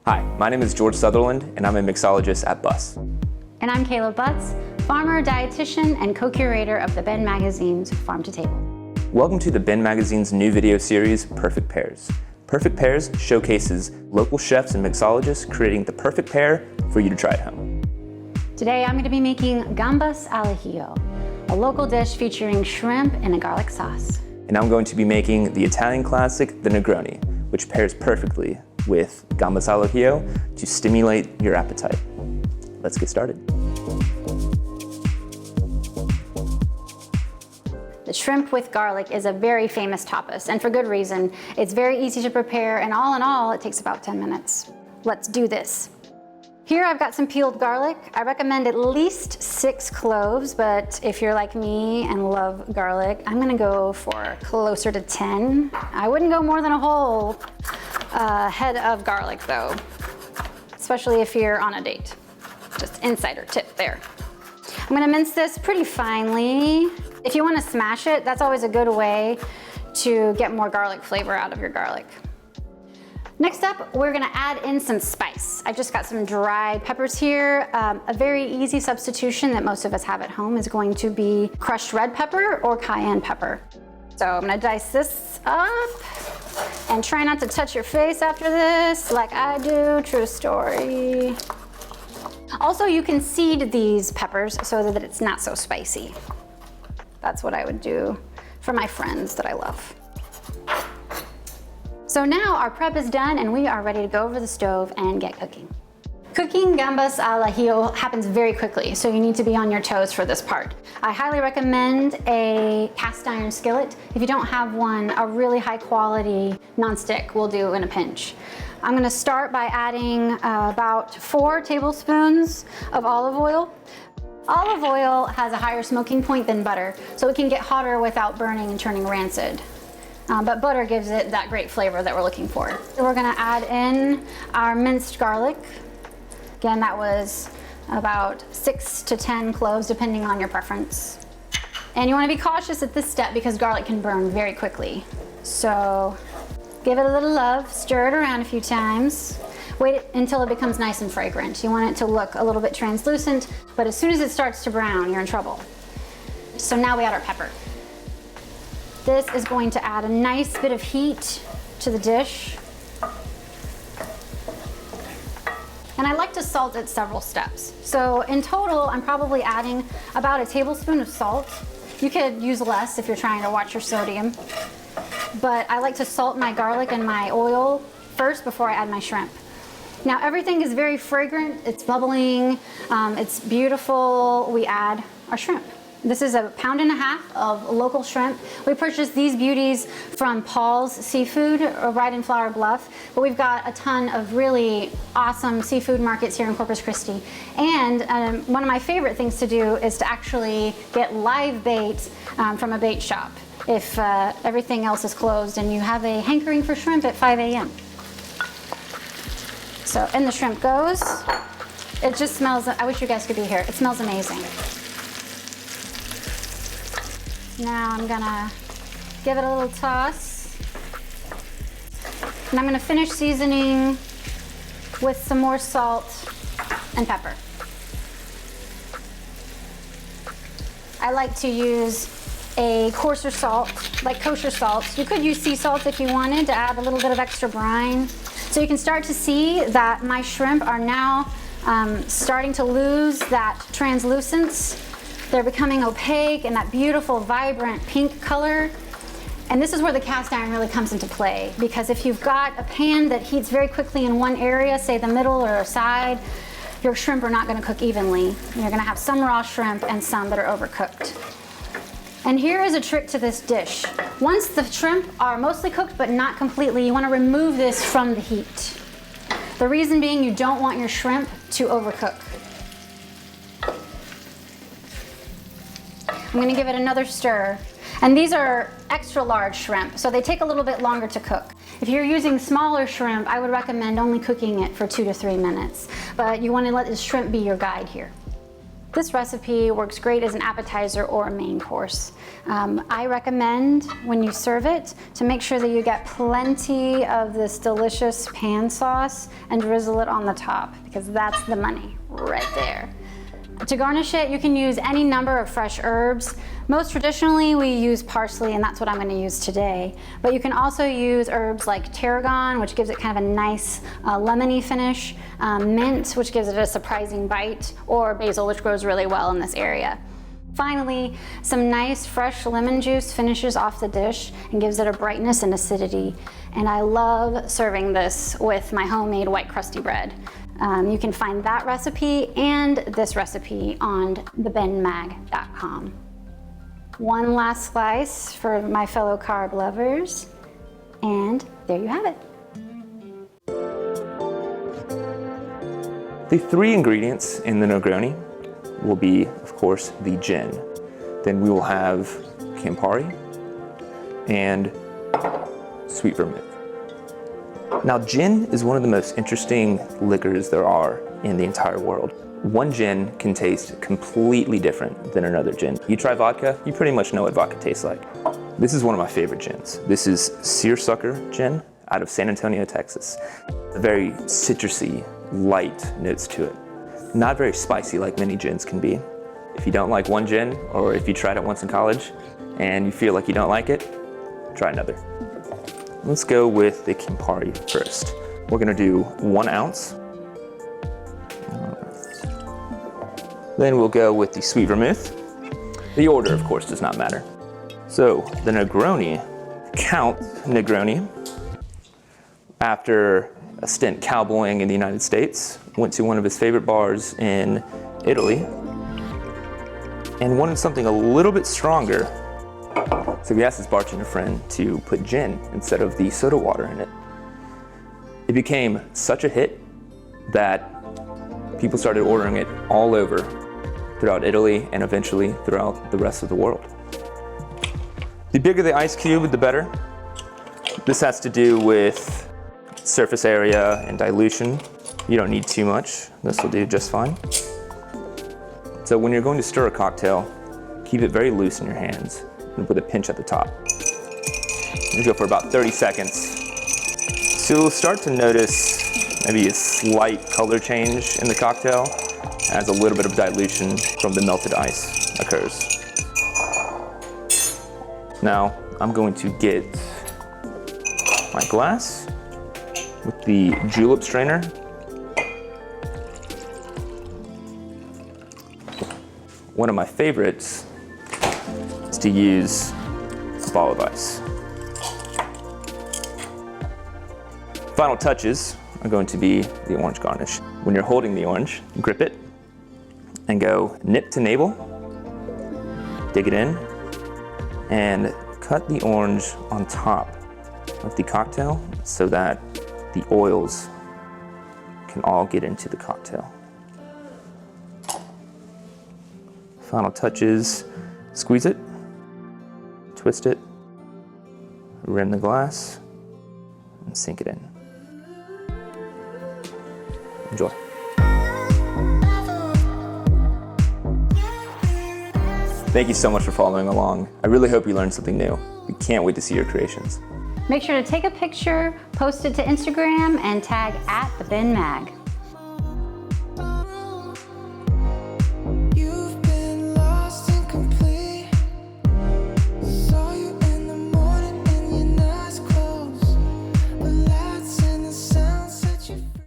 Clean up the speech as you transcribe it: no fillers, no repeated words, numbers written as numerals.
Hi, my name is George Sutherland, and I'm a mixologist at BUS. And I'm Kayla Butts, farmer, dietitian, and co-curator of the Ben Magazine's Farm to Table. Welcome to the Ben Magazine's new video series, Perfect Pairs. Perfect Pairs showcases local chefs and mixologists creating the perfect pair for you to try at home. Today I'm going to be making gambas al ajillo, a local dish featuring shrimp in a garlic sauce. And I'm going to be making the Italian classic, the Negroni, which pairs perfectly with gambas al ajillo to stimulate your appetite. Let's get started. The shrimp with garlic is a very famous tapas, and for good reason. It's very easy to prepare, and all in all, it takes about 10 minutes. Let's do this. Here I've got some peeled garlic. I recommend at least 6 cloves, but if you're like me and love garlic, I'm gonna go for closer to 10. I wouldn't go more than a whole head of garlic though, especially if you're on a date. Just insider tip there. I'm gonna mince this pretty finely. If you wanna smash it, that's always a good way to get more garlic flavor out of your garlic. Next up, we're gonna add in some spice. I just got some dried peppers here. A very easy substitution that most of us have at home is going to be crushed red pepper or cayenne pepper. So I'm gonna dice this up and try not to touch your face after this, like I do, true story. Also, you can seed these peppers so that it's not so spicy. That's what I would do for my friends that I love. So now our prep is done and we are ready to go over the stove and get cooking. Cooking gambas al ajillo happens very quickly, so you need to be on your toes for this part. I highly recommend a cast iron skillet. If you don't have one, a really high quality nonstick will do in a pinch. I'm gonna start by adding about 4 tablespoons of olive oil. Olive oil has a higher smoking point than butter, so it can get hotter without burning and turning rancid. But butter gives it that great flavor that we're looking for. So we're gonna add in our minced garlic. Again, that was about 6 to 10 cloves, depending on your preference. And you wanna be cautious at this step because garlic can burn very quickly. So give it a little love, stir it around a few times. Wait until it becomes nice and fragrant. You want it to look a little bit translucent, but as soon as it starts to brown, you're in trouble. So now we add our pepper. This is going to add a nice bit of heat to the dish. And I like to salt at several steps. So in total, I'm probably adding about a tablespoon of salt. You could use less if you're trying to watch your sodium. But I like to salt my garlic and my oil first before I add my shrimp. Now everything is very fragrant, it's bubbling, it's beautiful. We add our shrimp. This is 1.5 pounds of local shrimp. We purchased these beauties from Paul's Seafood right in Flower Bluff, but we've got a ton of really awesome seafood markets here in Corpus Christi. And one of my favorite things to do is to actually get live bait from a bait shop if everything else is closed and you have a hankering for shrimp at 5 a.m. So in the shrimp goes. It just smells, I wish you guys could be here. It smells amazing. Now I'm gonna give it a little toss. And I'm gonna finish seasoning with some more salt and pepper. I like to use a coarser salt, like kosher salt. You could use sea salt if you wanted to add a little bit of extra brine. So you can start to see that my shrimp are now starting to lose that translucence. They're becoming opaque and that beautiful, vibrant pink color. And this is where the cast iron really comes into play, because if you've got a pan that heats very quickly in one area, say the middle or a side, your shrimp are not gonna cook evenly. You're gonna have some raw shrimp and some that are overcooked. And here is a trick to this dish. Once the shrimp are mostly cooked but not completely, you wanna remove this from the heat. The reason being you don't want your shrimp to overcook. I'm gonna give it another stir. And these are extra large shrimp, so they take a little bit longer to cook. If you're using smaller shrimp, I would recommend only cooking it for 2 to 3 minutes. But you wanna let the shrimp be your guide here. This recipe works great as an appetizer or a main course. I recommend when you serve it to make sure that you get plenty of this delicious pan sauce and drizzle it on the top, because that's the money right there. To garnish it, you can use any number of fresh herbs. Most traditionally, we use parsley, and that's what I'm going to use today. But you can also use herbs like tarragon, which gives it kind of a nice lemony finish, mint, which gives it a surprising bite, or basil, which grows really well in this area. Finally, some nice fresh lemon juice finishes off the dish and gives it a brightness and acidity. And I love serving this with my homemade white crusty bread. You can find that recipe and this recipe on thebenmag.com. One last slice for my fellow carb lovers, and there you have it. The three ingredients in the Negroni will be, of course, the gin. Then we will have Campari and sweet vermouth. Now, gin is one of the most interesting liquors there are in the entire world. One gin can taste completely different than another gin. You try vodka, you pretty much know what vodka tastes like. This is one of my favorite gins. This is Seersucker Gin out of San Antonio, Texas. A very citrusy, light notes to it. Not very spicy like many gins can be. If you don't like one gin, or if you tried it once in college and you feel like you don't like it, try another. Let's go with the Campari first. We're gonna do 1 ounce. Then we'll go with the sweet vermouth. The order, of course, does not matter. So the Negroni, Count Negroni, after a stint cowboying in the United States, went to one of his favorite bars in Italy and wanted something a little bit stronger. So he asked his bartender friend to put gin instead of the soda water in it. It became such a hit that people started ordering it all over throughout Italy and eventually throughout the rest of the world. The bigger the ice cube, the better. This has to do with surface area and dilution. You don't need too much. This will do just fine. So when you're going to stir a cocktail, keep it very loose in your hands and with a pinch at the top. You go for about 30 seconds. So you'll start to notice maybe a slight color change in the cocktail as a little bit of dilution from the melted ice occurs. Now I'm going to get my glass with the julep strainer. One of my favorites is to use a ball of ice. Final touches are going to be the orange garnish. When you're holding the orange, grip it and go nip to navel, dig it in, and cut the orange on top of the cocktail so that the oils can all get into the cocktail. Final touches, squeeze it, twist it, rim the glass, and sink it in. Enjoy. Thank you so much for following along. I really hope you learned something new. We can't wait to see your creations. Make sure to take a picture, post it to Instagram, and tag @thebenmag.